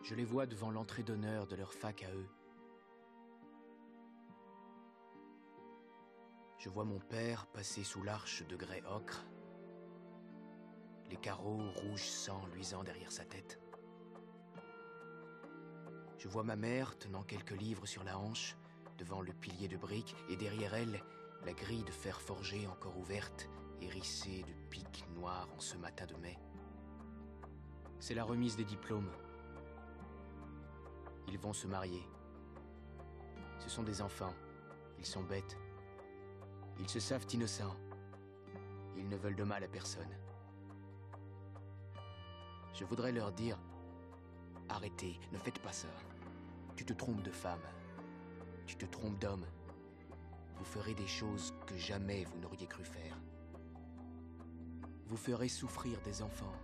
Je les vois devant l'entrée d'honneur de leur fac à eux. Je vois mon père passer sous l'arche de grès ocre, les carreaux rouge sang luisant derrière sa tête. Je vois ma mère tenant quelques livres sur la hanche, devant le pilier de briques, et derrière elle, la grille de fer forgé encore ouverte, hérissée de pics noirs en ce matin de mai. C'est la remise des diplômes. Ils vont se marier. Ce sont des enfants. Ils sont bêtes. Ils se savent innocents. Ils ne veulent de mal à personne. Je voudrais leur dire, arrêtez, ne faites pas ça. Tu te trompes de femme. Tu te trompes d'homme. Vous ferez des choses que jamais vous n'auriez cru faire. Vous ferez souffrir des enfants.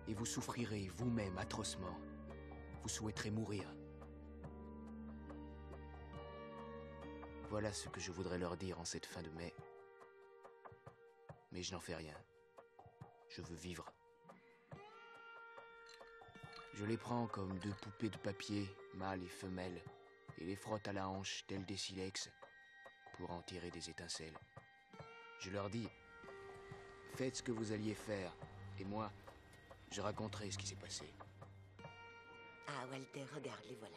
Et vous souffrirez vous-même atrocement. Vous souhaiterez mourir. Voilà ce que je voudrais leur dire en cette fin de mai. Mais je n'en fais rien. Je veux vivre. Je les prends comme deux poupées de papier, mâles et femelles, et les frotte à la hanche tels des silex pour en tirer des étincelles. Je leur dis, faites ce que vous alliez faire, et moi, je raconterai ce qui s'est passé. Ah, Walter, regarde, les voilà.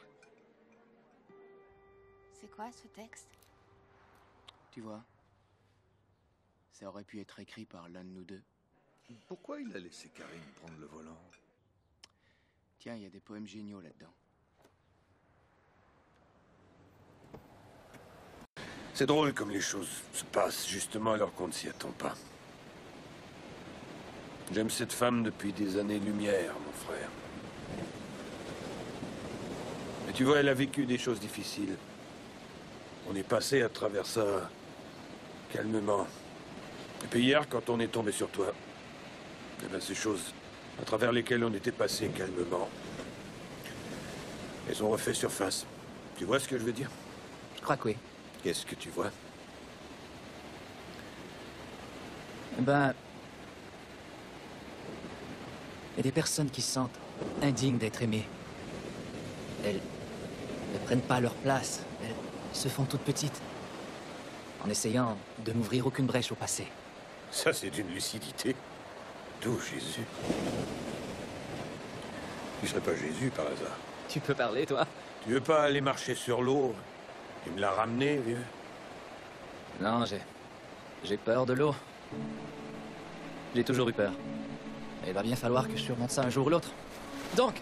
C'est quoi ce texte? Tu vois, ça aurait pu être écrit par l'un de nous deux. Pourquoi il a laissé Karine prendre le volant? Tiens, il y a des poèmes géniaux là-dedans. C'est drôle comme les choses se passent, justement alors qu'on ne s'y attend pas. J'aime cette femme depuis des années-lumière, mon frère. Mais tu vois, elle a vécu des choses difficiles. On est passé à travers ça calmement. Et puis hier, quand on est tombé sur toi, eh ben, ces choses à travers lesquelles on était passé calmement, elles ont refait surface. Tu vois ce que je veux dire? Je crois que oui. Qu'est-ce que tu vois? Ben... il y a des personnes qui se sentent indignes d'être aimées. Elles ne prennent pas leur place. Elles se font toutes petites. En essayant de n'ouvrir aucune brèche au passé. Ça, c'est d'une lucidité. D'où Jésus? Tu serais pas Jésus, par hasard? Tu peux parler, toi? Tu veux pas aller marcher sur l'eau et me la ramener, vieux? Non, j'ai peur de l'eau. J'ai toujours eu peur. Et il va bien falloir que je surmonte ça un jour ou l'autre. Donc,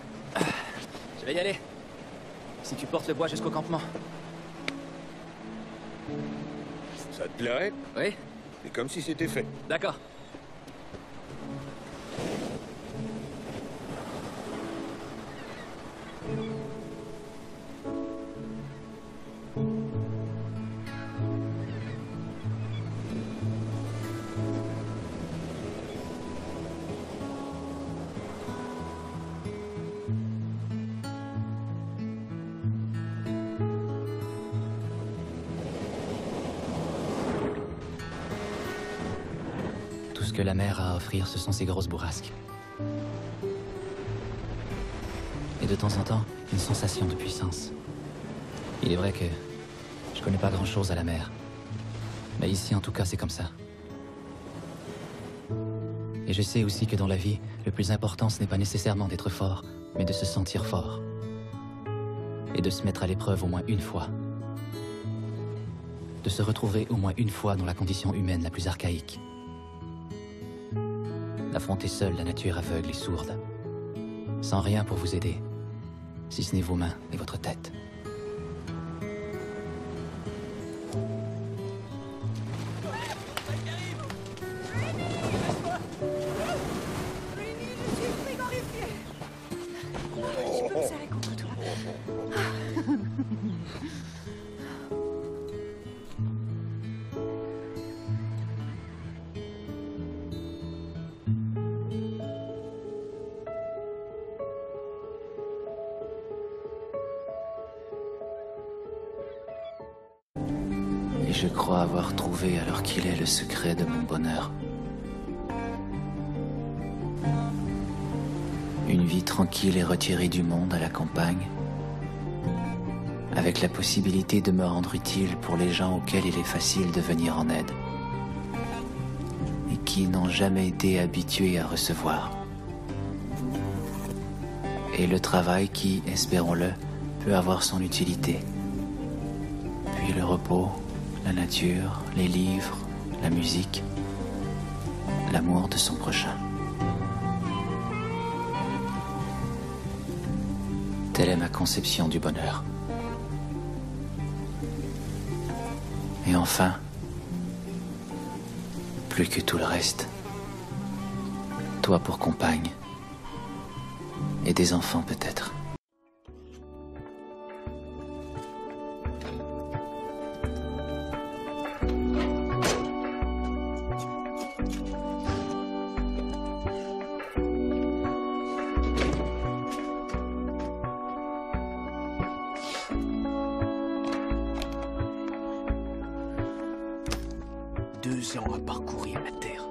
je vais y aller. Si tu portes le bois jusqu'au campement. Ça te plairait? Oui? C'est comme si c'était fait. D'accord. Tout ce que la mer a à offrir, ce sont ces grosses bourrasques. Et de temps en temps, une sensation de puissance. Il est vrai que je connais pas grand-chose à la mer. Mais ici, en tout cas, c'est comme ça. Et je sais aussi que dans la vie, le plus important, ce n'est pas nécessairement d'être fort, mais de se sentir fort. Et de se mettre à l'épreuve au moins une fois. De se retrouver au moins une fois dans la condition humaine la plus archaïque. D'affronter seul la nature aveugle et sourde. Sans rien pour vous aider. Si ce n'est vos mains et votre tête. Et je crois avoir trouvé alors qu'il est le secret de mon bonheur. Une vie tranquille et retirée du monde à la campagne, avec la possibilité de me rendre utile pour les gens auxquels il est facile de venir en aide et qui n'ont jamais été habitués à recevoir. Et le travail qui, espérons-le, peut avoir son utilité. Puis le repos, la nature, les livres, la musique, l'amour de son prochain. Telle est ma conception du bonheur. Et enfin, plus que tout le reste, toi pour compagne, et des enfants peut-être. Deux ans à parcourir la Terre.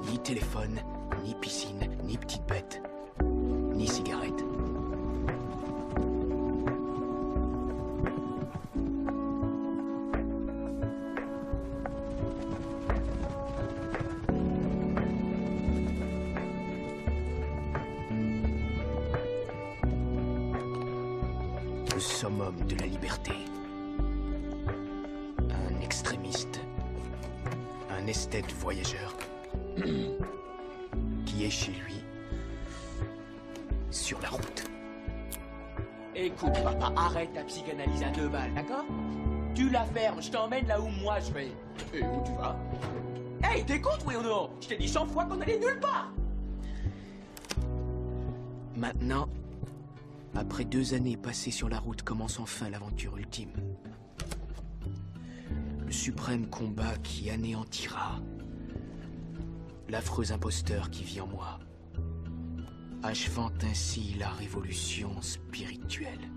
Ni téléphone, ni piscine, ni petite bête, ni cigarette. Le summum de la liberté. Un extrémiste. Un esthète voyageur. Qui est chez lui. Sur la route. Écoute, papa, arrête ta psychanalyse à 2 balles, d'accord? Tu la fermes, je t'emmène là où moi je vais. Et où tu vas? Hey, t'écoutes, oui ou non? Je t'ai dit 100 fois qu'on allait nulle part! Maintenant, après 2 années passées sur la route, commence enfin l'aventure ultime. Le suprême combat qui anéantira l'affreux imposteur qui vit en moi, achevant ainsi la révolution spirituelle.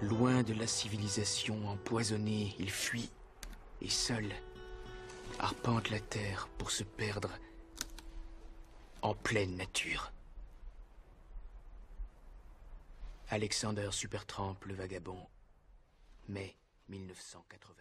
Loin de la civilisation empoisonnée, il fuit, et seul, arpente la terre pour se perdre en pleine nature. Alexander Supertramp, le vagabond, mai 1992.